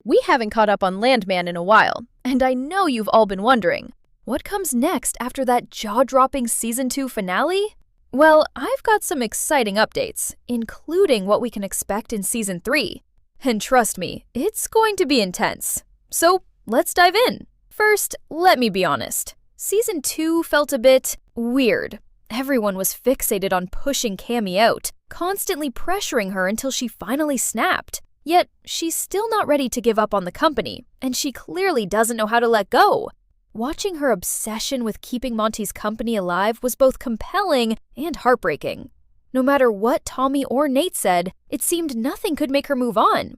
We haven't caught up on Landman in a while, and I know you've all been wondering, what comes next after that jaw-dropping Season 2 finale? Well, I've got some exciting updates, including what we can expect in Season 3. And trust me, it's going to be intense. So, let's dive in. First, let me be honest. Season 2 felt a bit weird. Everyone was fixated on pushing Cammy out, constantly pressuring her until she finally snapped. Yet, she's still not ready to give up on the company, and she clearly doesn't know how to let go. Watching her obsession with keeping Monty's company alive was both compelling and heartbreaking. No matter what Tommy or Nate said, it seemed nothing could make her move on.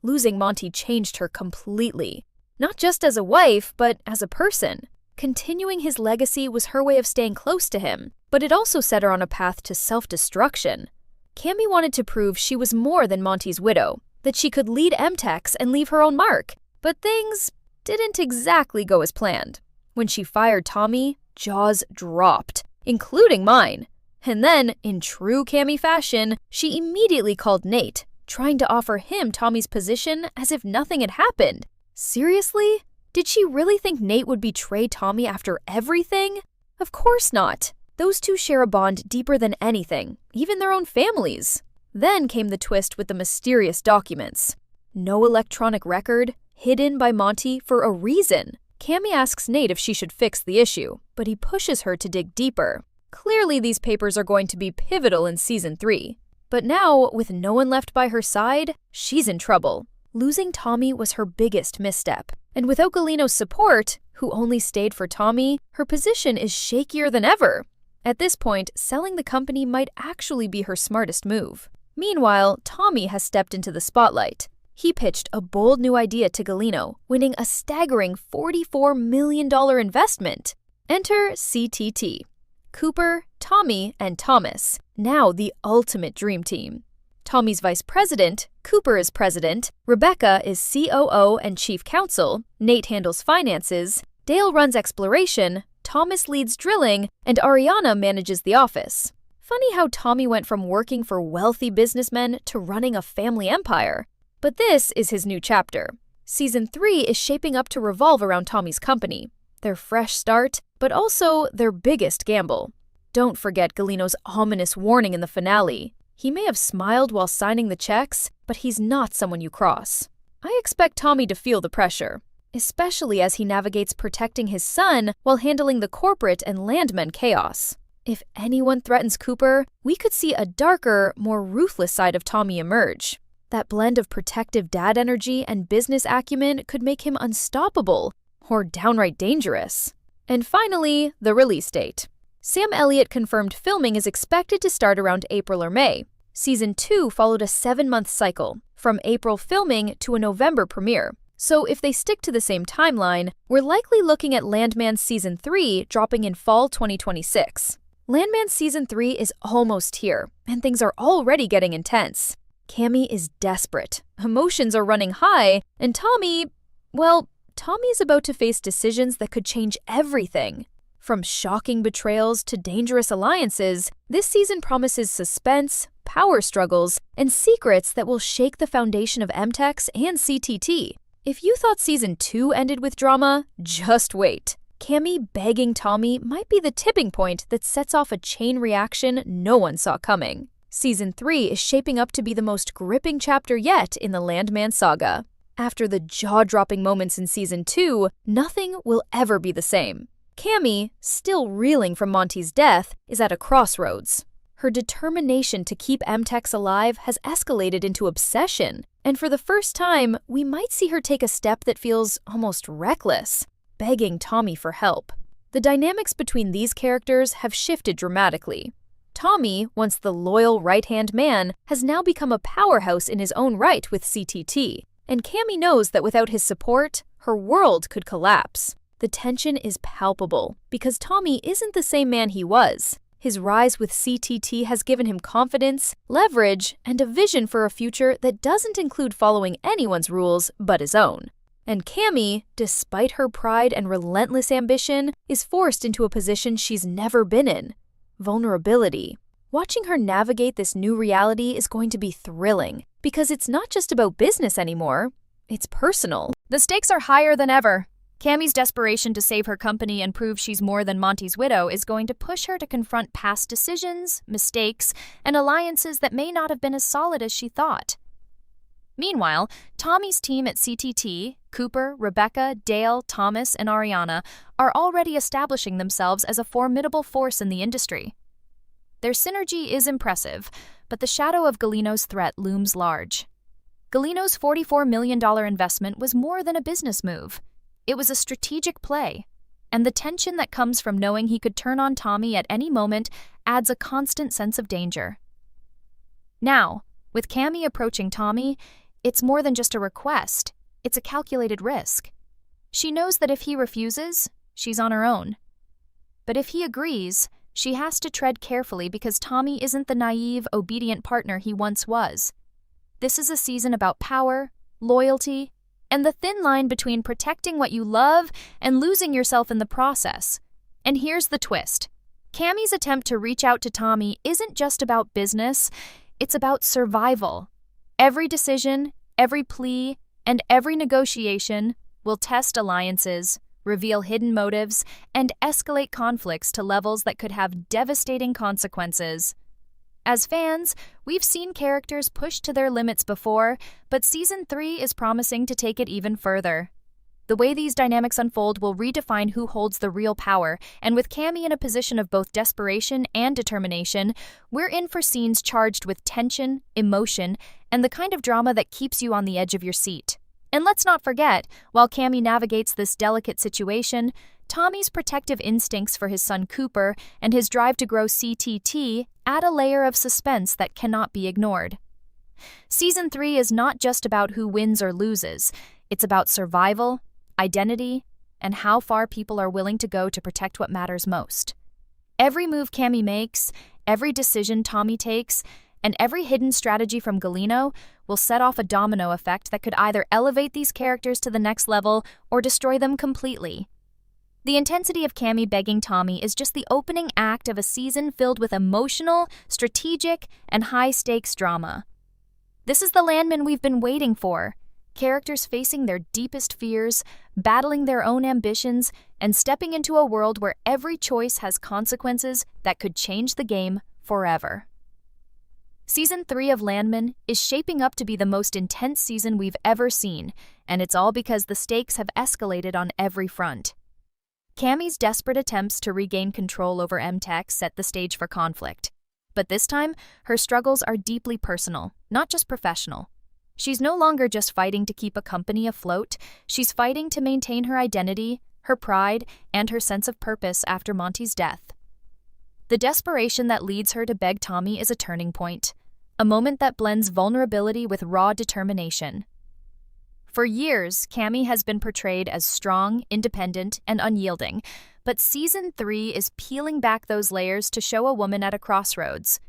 Losing Monty changed her completely, not just as a wife, but as a person. Continuing his legacy was her way of staying close to him, but it also set her on a path to self-destruction. Cammy wanted to prove she was more than Monty's widow, that she could lead Mtex and leave her own mark. But things didn't exactly go as planned. When she fired Tommy, jaws dropped, including mine. And then, in true Cammy fashion, she immediately called Nate, trying to offer him Tommy's position as if nothing had happened. Seriously? Did she really think Nate would betray Tommy after everything? Of course not. Those two share a bond deeper than anything, even their own families. Then came the twist with the mysterious documents. No electronic record, hidden by Monty for a reason. Cammy asks Nate if she should fix the issue, but he pushes her to dig deeper. Clearly, these papers are going to be pivotal in Season 3. But now, with no one left by her side, she's in trouble. Losing Tommy was her biggest misstep. And without Galino's support, who only stayed for Tommy, her position is shakier than ever. At this point, selling the company might actually be her smartest move. Meanwhile, Tommy has stepped into the spotlight. He pitched a bold new idea to Galino, winning a staggering $44 million investment. Enter CTT. Cooper, Tommy, and Thomas, now the ultimate dream team. Tommy's vice president, Cooper is president, Rebecca is COO and chief counsel, Nate handles finances, Dale runs exploration, Thomas leads drilling, and Ariana manages the office. Funny how Tommy went from working for wealthy businessmen to running a family empire. But this is his new chapter. Season 3 is shaping up to revolve around Tommy's company. Their fresh start, but also their biggest gamble. Don't forget Galino's ominous warning in the finale. He may have smiled while signing the checks, but he's not someone you cross. I expect Tommy to feel the pressure, especially as he navigates protecting his son while handling the corporate and Landman chaos. If anyone threatens Cooper, we could see a darker, more ruthless side of Tommy emerge. That blend of protective dad energy and business acumen could make him unstoppable, or downright dangerous. And finally, the release date. Sam Elliott confirmed filming is expected to start around April or May. Season 2 followed a 7-month cycle, from April filming to a November premiere. So if they stick to the same timeline, we're likely looking at Landman Season 3 dropping in fall 2026. Landman Season 3 is almost here, and things are already getting intense. Cammy is desperate, emotions are running high, and Tommy is about to face decisions that could change everything. From shocking betrayals to dangerous alliances, this season promises suspense, power struggles, and secrets that will shake the foundation of Mtex and CTT. If you thought Season 2 ended with drama, just wait. Cammy begging Tommy might be the tipping point that sets off a chain reaction no one saw coming. Season 3 is shaping up to be the most gripping chapter yet in the Landman saga. After the jaw-dropping moments in Season 2, nothing will ever be the same. Cammy, still reeling from Monty's death, is at a crossroads. Her determination to keep Mtex alive has escalated into obsession, and for the first time, we might see her take a step that feels almost reckless, begging Tommy for help. The dynamics between these characters have shifted dramatically. Tommy, once the loyal right-hand man, has now become a powerhouse in his own right with CTT, and Cammy knows that without his support, her world could collapse. The tension is palpable, because Tommy isn't the same man he was. His rise with CTT has given him confidence, leverage, and a vision for a future that doesn't include following anyone's rules but his own. And Cammy, despite her pride and relentless ambition, is forced into a position she's never been in: vulnerability. Watching her navigate this new reality is going to be thrilling, because it's not just about business anymore. It's personal. The stakes are higher than ever. Cammy's desperation to save her company and prove she's more than Monty's widow is going to push her to confront past decisions, mistakes, and alliances that may not have been as solid as she thought. Meanwhile, Tommy's team at CTT, Cooper, Rebecca, Dale, Thomas, and Ariana, are already establishing themselves as a formidable force in the industry. Their synergy is impressive, but the shadow of Galino's threat looms large. Galino's $44 million investment was more than a business move. It was a strategic play, and the tension that comes from knowing he could turn on Tommy at any moment adds a constant sense of danger. Now, with Cammy approaching Tommy, it's more than just a request, it's a calculated risk. She knows that if he refuses, she's on her own. But if he agrees, she has to tread carefully because Tommy isn't the naive, obedient partner he once was. This is a season about power, loyalty, and the thin line between protecting what you love and losing yourself in the process. And here's the twist. Cammy's attempt to reach out to Tommy isn't just about business, it's about survival. Every decision, every plea, and every negotiation will test alliances, reveal hidden motives, and escalate conflicts to levels that could have devastating consequences. As fans, we've seen characters pushed to their limits before, but Season 3 is promising to take it even further. The way these dynamics unfold will redefine who holds the real power, and with Cammy in a position of both desperation and determination, we're in for scenes charged with tension, emotion, and the kind of drama that keeps you on the edge of your seat. And let's not forget, while Cammy navigates this delicate situation, Tommy's protective instincts for his son Cooper and his drive to grow CTT add a layer of suspense that cannot be ignored. Season 3 is not just about who wins or loses, it's about survival, identity, and how far people are willing to go to protect what matters most. Every move Cammy makes, every decision Tommy takes, and every hidden strategy from Galino will set off a domino effect that could either elevate these characters to the next level or destroy them completely. The intensity of Cammy begging Tommy is just the opening act of a season filled with emotional, strategic, and high-stakes drama. This is the Landman we've been waiting for. Characters facing their deepest fears, battling their own ambitions, and stepping into a world where every choice has consequences that could change the game forever. Season 3 of Landman is shaping up to be the most intense season we've ever seen, and it's all because the stakes have escalated on every front. Cammy's desperate attempts to regain control over Mtex set the stage for conflict. But this time, her struggles are deeply personal, not just professional. She's no longer just fighting to keep a company afloat, she's fighting to maintain her identity, her pride, and her sense of purpose after Monty's death. The desperation that leads her to beg Tommy is a turning point, a moment that blends vulnerability with raw determination. For years, Cammy has been portrayed as strong, independent, and unyielding, but Season 3 is peeling back those layers to show a woman at a crossroads.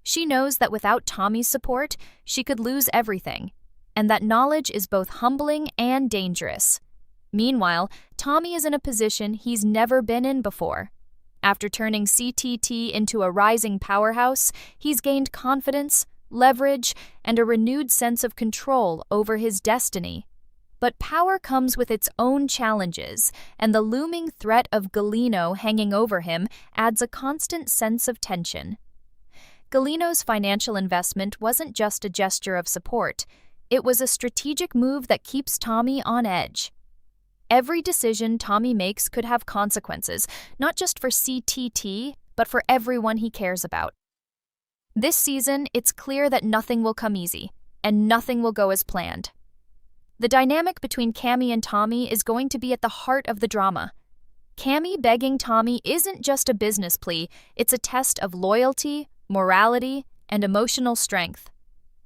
She knows that without Tommy's support, she could lose everything, and that knowledge is both humbling and dangerous. Meanwhile, Tommy is in a position he's never been in before. After turning CTT into a rising powerhouse, he's gained confidence, leverage, and a renewed sense of control over his destiny. But power comes with its own challenges, and the looming threat of Galino hanging over him adds a constant sense of tension. Galino's financial investment wasn't just a gesture of support, it was a strategic move that keeps Tommy on edge. Every decision Tommy makes could have consequences, not just for CTT, but for everyone he cares about. This season, it's clear that nothing will come easy, and nothing will go as planned. The dynamic between Cammy and Tommy is going to be at the heart of the drama. Cammy begging Tommy isn't just a business plea, it's a test of loyalty, morality, and emotional strength.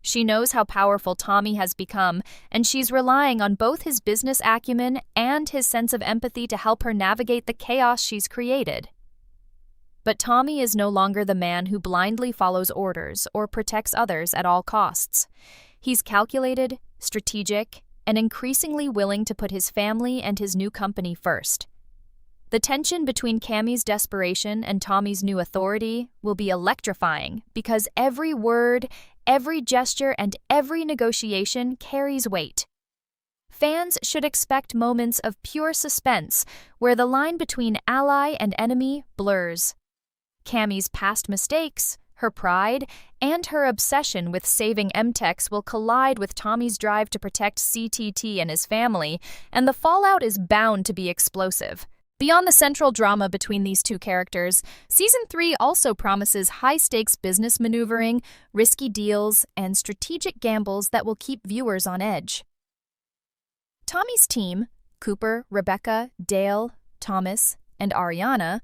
She knows how powerful Tommy has become, and she's relying on both his business acumen and his sense of empathy to help her navigate the chaos she's created. But Tommy is no longer the man who blindly follows orders or protects others at all costs. He's calculated, strategic, and increasingly willing to put his family and his new company first. The tension between Cammy's desperation and Tommy's new authority will be electrifying because every word, every gesture, and every negotiation carries weight. Fans should expect moments of pure suspense where the line between ally and enemy blurs. Cammy's past mistakes, her pride, and her obsession with saving Mtex will collide with Tommy's drive to protect CTT and his family, and the fallout is bound to be explosive. Beyond the central drama between these two characters, Season 3 also promises high-stakes business maneuvering, risky deals, and strategic gambles that will keep viewers on edge. Tommy's team, Cooper, Rebecca, Dale, Thomas, and Ariana,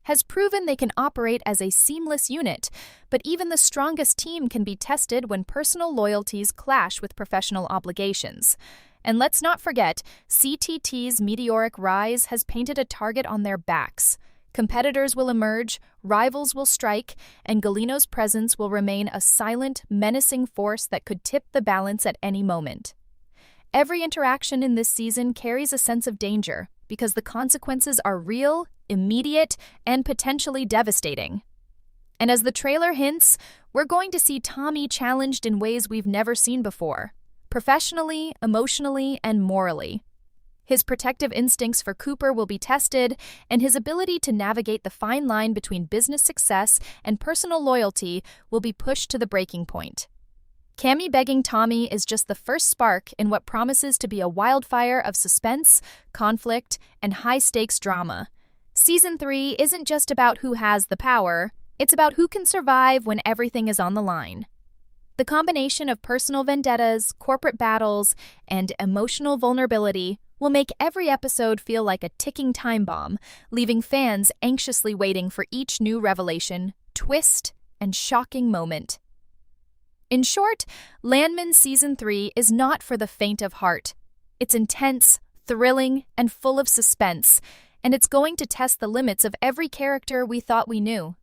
has proven they can operate as a seamless unit, but even the strongest team can be tested when personal loyalties clash with professional obligations. And let's not forget, CTT's meteoric rise has painted a target on their backs. Competitors will emerge, rivals will strike, and Galino's presence will remain a silent, menacing force that could tip the balance at any moment. Every interaction in this season carries a sense of danger, because the consequences are real, immediate, and potentially devastating. And as the trailer hints, we're going to see Tommy challenged in ways we've never seen before. Professionally, emotionally, and morally. His protective instincts for Cooper will be tested, and his ability to navigate the fine line between business success and personal loyalty will be pushed to the breaking point. Cammy begging Tommy is just the first spark in what promises to be a wildfire of suspense, conflict, and high-stakes drama. Season 3 isn't just about who has the power, it's about who can survive when everything is on the line. The combination of personal vendettas, corporate battles, and emotional vulnerability will make every episode feel like a ticking time bomb, leaving fans anxiously waiting for each new revelation, twist, and shocking moment. In short, Landman Season 3 is not for the faint of heart. It's intense, thrilling, and full of suspense, and it's going to test the limits of every character we thought we knew.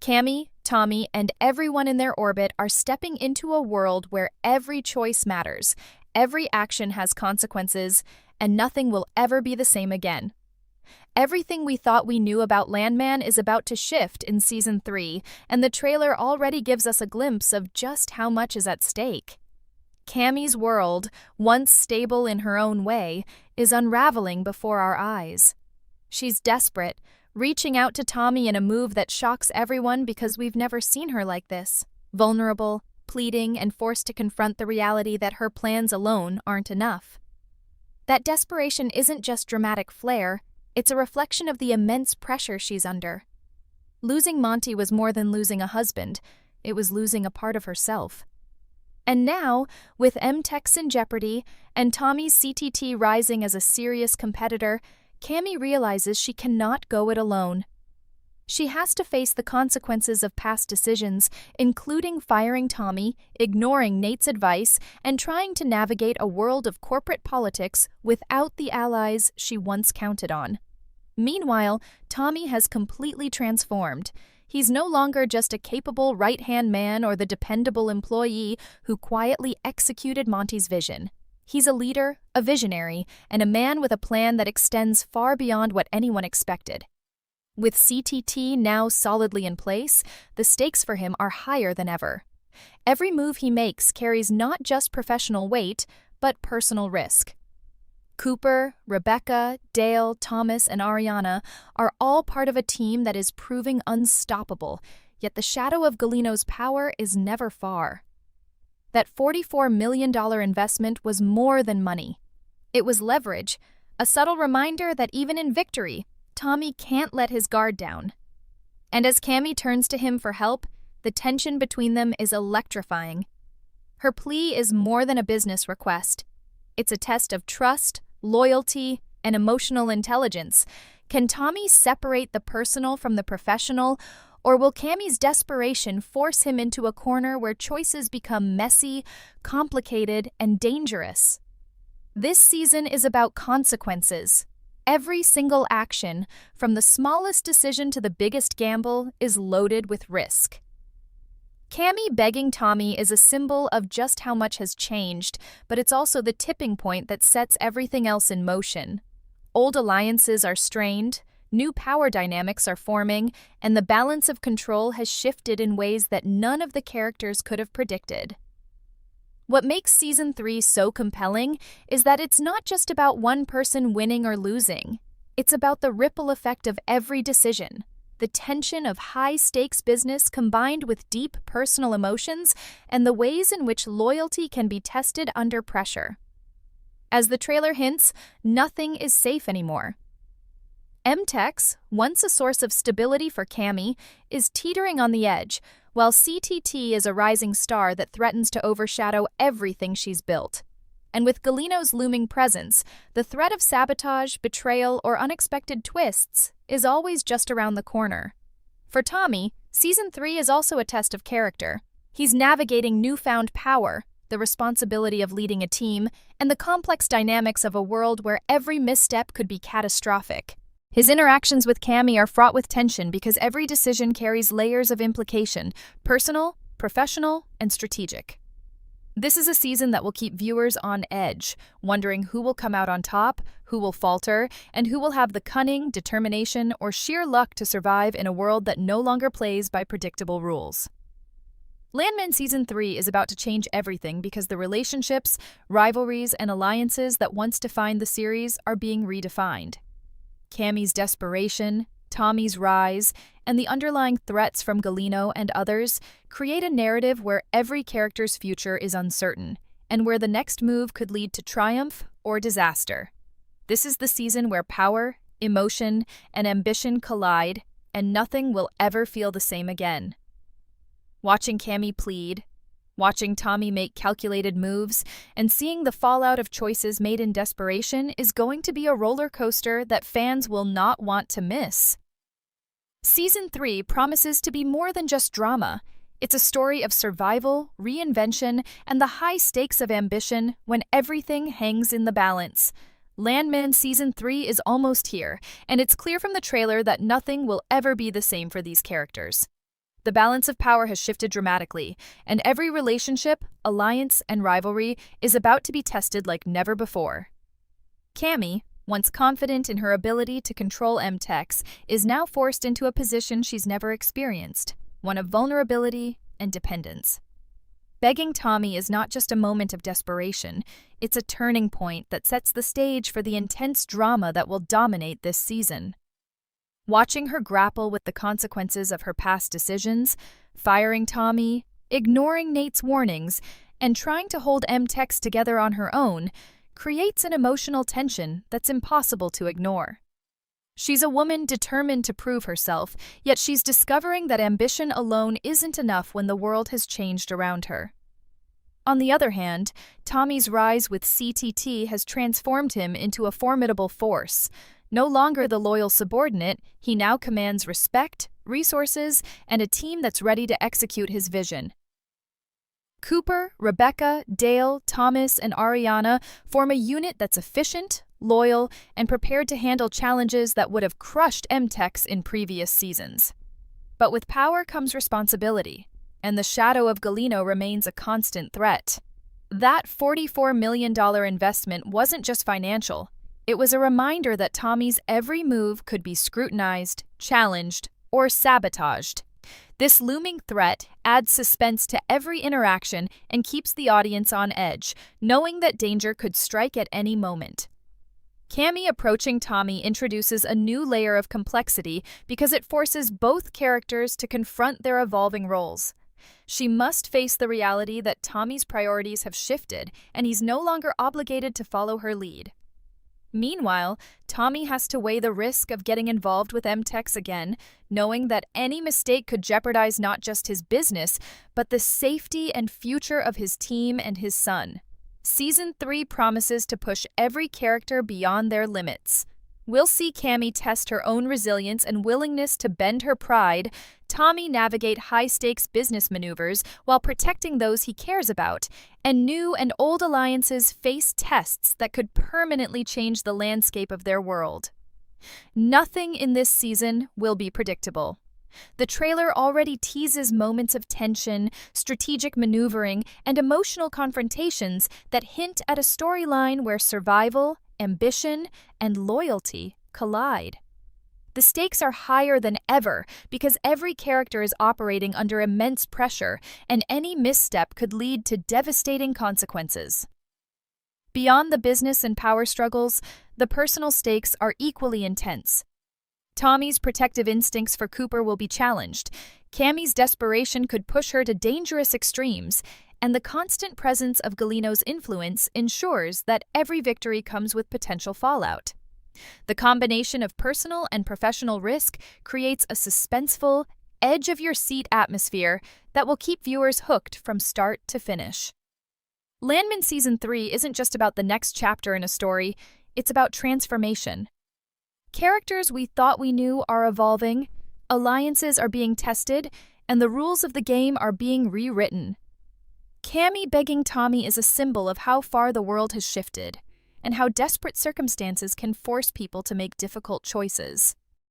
Cammy, Tommy, and everyone in their orbit are stepping into a world where every choice matters, every action has consequences, and nothing will ever be the same again. Everything we thought we knew about Landman is about to shift in Season 3, and the trailer already gives us a glimpse of just how much is at stake. Cammy's world, once stable in her own way, is unraveling before our eyes. She's desperate, reaching out to Tommy in a move that shocks everyone because we've never seen her like this. Vulnerable, pleading, and forced to confront the reality that her plans alone aren't enough. That desperation isn't just dramatic flair, it's a reflection of the immense pressure she's under. Losing Monty was more than losing a husband, it was losing a part of herself. And now, with Mtex in jeopardy and Tommy's CTT rising as a serious competitor, Cammy realizes she cannot go it alone. She has to face the consequences of past decisions, including firing Tommy, ignoring Nate's advice, and trying to navigate a world of corporate politics without the allies she once counted on. Meanwhile, Tommy has completely transformed. He's no longer just a capable right-hand man or the dependable employee who quietly executed Monty's vision. He's a leader, a visionary, and a man with a plan that extends far beyond what anyone expected. With CTT now solidly in place, the stakes for him are higher than ever. Every move he makes carries not just professional weight, but personal risk. Cooper, Rebecca, Dale, Thomas, and Ariana are all part of a team that is proving unstoppable, yet the shadow of Galino's power is never far. That $44 million investment was more than money. It was leverage, a subtle reminder that even in victory, Tommy can't let his guard down. And as Cammy turns to him for help, the tension between them is electrifying. Her plea is more than a business request. It's a test of trust, loyalty, and emotional intelligence. Can Tommy separate the personal from the professional, or will Cammy's desperation force him into a corner where choices become messy, complicated, and dangerous? This season is about consequences. Every single action, from the smallest decision to the biggest gamble, is loaded with risk. Cammy begging Tommy is a symbol of just how much has changed, but it's also the tipping point that sets everything else in motion. Old alliances are strained, new power dynamics are forming, and the balance of control has shifted in ways that none of the characters could have predicted. What makes Season 3 so compelling is that it's not just about one person winning or losing. It's about the ripple effect of every decision, the tension of high-stakes business combined with deep personal emotions, and the ways in which loyalty can be tested under pressure. As the trailer hints, nothing is safe anymore. Mtex, once a source of stability for Cammy, is teetering on the edge, while CTT is a rising star that threatens to overshadow everything she's built. And with Galino's looming presence, the threat of sabotage, betrayal, or unexpected twists is always just around the corner. For Tommy, Season 3 is also a test of character. He's navigating newfound power, the responsibility of leading a team, and the complex dynamics of a world where every misstep could be catastrophic. His interactions with Cammy are fraught with tension because every decision carries layers of implication, personal, professional, and strategic. This is a season that will keep viewers on edge, wondering who will come out on top, who will falter, and who will have the cunning, determination, or sheer luck to survive in a world that no longer plays by predictable rules. Landman Season 3 is about to change everything because the relationships, rivalries, and alliances that once defined the series are being redefined. Cammy's desperation, Tommy's rise, and the underlying threats from Galino and others create a narrative where every character's future is uncertain, and where the next move could lead to triumph or disaster. This is the season where power, emotion, and ambition collide, and nothing will ever feel the same again. Watching Cammy plead, watching Tommy make calculated moves, and seeing the fallout of choices made in desperation is going to be a roller coaster that fans will not want to miss. Season 3 promises to be more than just drama. It's a story of survival, reinvention, and the high stakes of ambition when everything hangs in the balance. Landman Season 3 is almost here, and it's clear from the trailer that nothing will ever be the same for these characters. The balance of power has shifted dramatically, and every relationship, alliance, and rivalry is about to be tested like never before. Cammy, once confident in her ability to control Mtex, is now forced into a position she's never experienced, one of vulnerability and dependence. Begging Tommy is not just a moment of desperation, it's a turning point that sets the stage for the intense drama that will dominate this season. Watching her grapple with the consequences of her past decisions, firing Tommy, ignoring Nate's warnings, and trying to hold Mtex together on her own, creates an emotional tension that's impossible to ignore. She's a woman determined to prove herself, yet she's discovering that ambition alone isn't enough when the world has changed around her. On the other hand, Tommy's rise with CTT has transformed him into a formidable force. No longer the loyal subordinate, he now commands respect, resources, and a team that's ready to execute his vision. Cooper, Rebecca, Dale, Thomas, and Ariana form a unit that's efficient, loyal, and prepared to handle challenges that would have crushed Mtex in previous seasons. But with power comes responsibility, and the shadow of Galino remains a constant threat. That $44 million investment wasn't just financial. It was a reminder that Tommy's every move could be scrutinized, challenged, or sabotaged. This looming threat adds suspense to every interaction and keeps the audience on edge, knowing that danger could strike at any moment. Cammy approaching Tommy introduces a new layer of complexity because it forces both characters to confront their evolving roles. She must face the reality that Tommy's priorities have shifted and he's no longer obligated to follow her lead. Meanwhile, Tommy has to weigh the risk of getting involved with Mtex again, knowing that any mistake could jeopardize not just his business, but the safety and future of his team and his son. Season 3 promises to push every character beyond their limits. We'll see Cammy test her own resilience and willingness to bend her pride, Tommy navigate high-stakes business maneuvers while protecting those he cares about, and new and old alliances face tests that could permanently change the landscape of their world. Nothing in this season will be predictable. The trailer already teases moments of tension, strategic maneuvering, and emotional confrontations that hint at a storyline where survival, ambition, and loyalty collide. The stakes are higher than ever because every character is operating under immense pressure, and any misstep could lead to devastating consequences. Beyond the business and power struggles, the personal stakes are equally intense. Tommy's protective instincts for Cooper will be challenged, Cammy's desperation could push her to dangerous extremes, and the constant presence of Galino's influence ensures that every victory comes with potential fallout. The combination of personal and professional risk creates a suspenseful, edge-of-your-seat atmosphere that will keep viewers hooked from start to finish. Landman Season 3 isn't just about the next chapter in a story, it's about transformation. Characters we thought we knew are evolving, alliances are being tested, and the rules of the game are being rewritten. Cammy begging Tommy is a symbol of how far the world has shifted, and how desperate circumstances can force people to make difficult choices.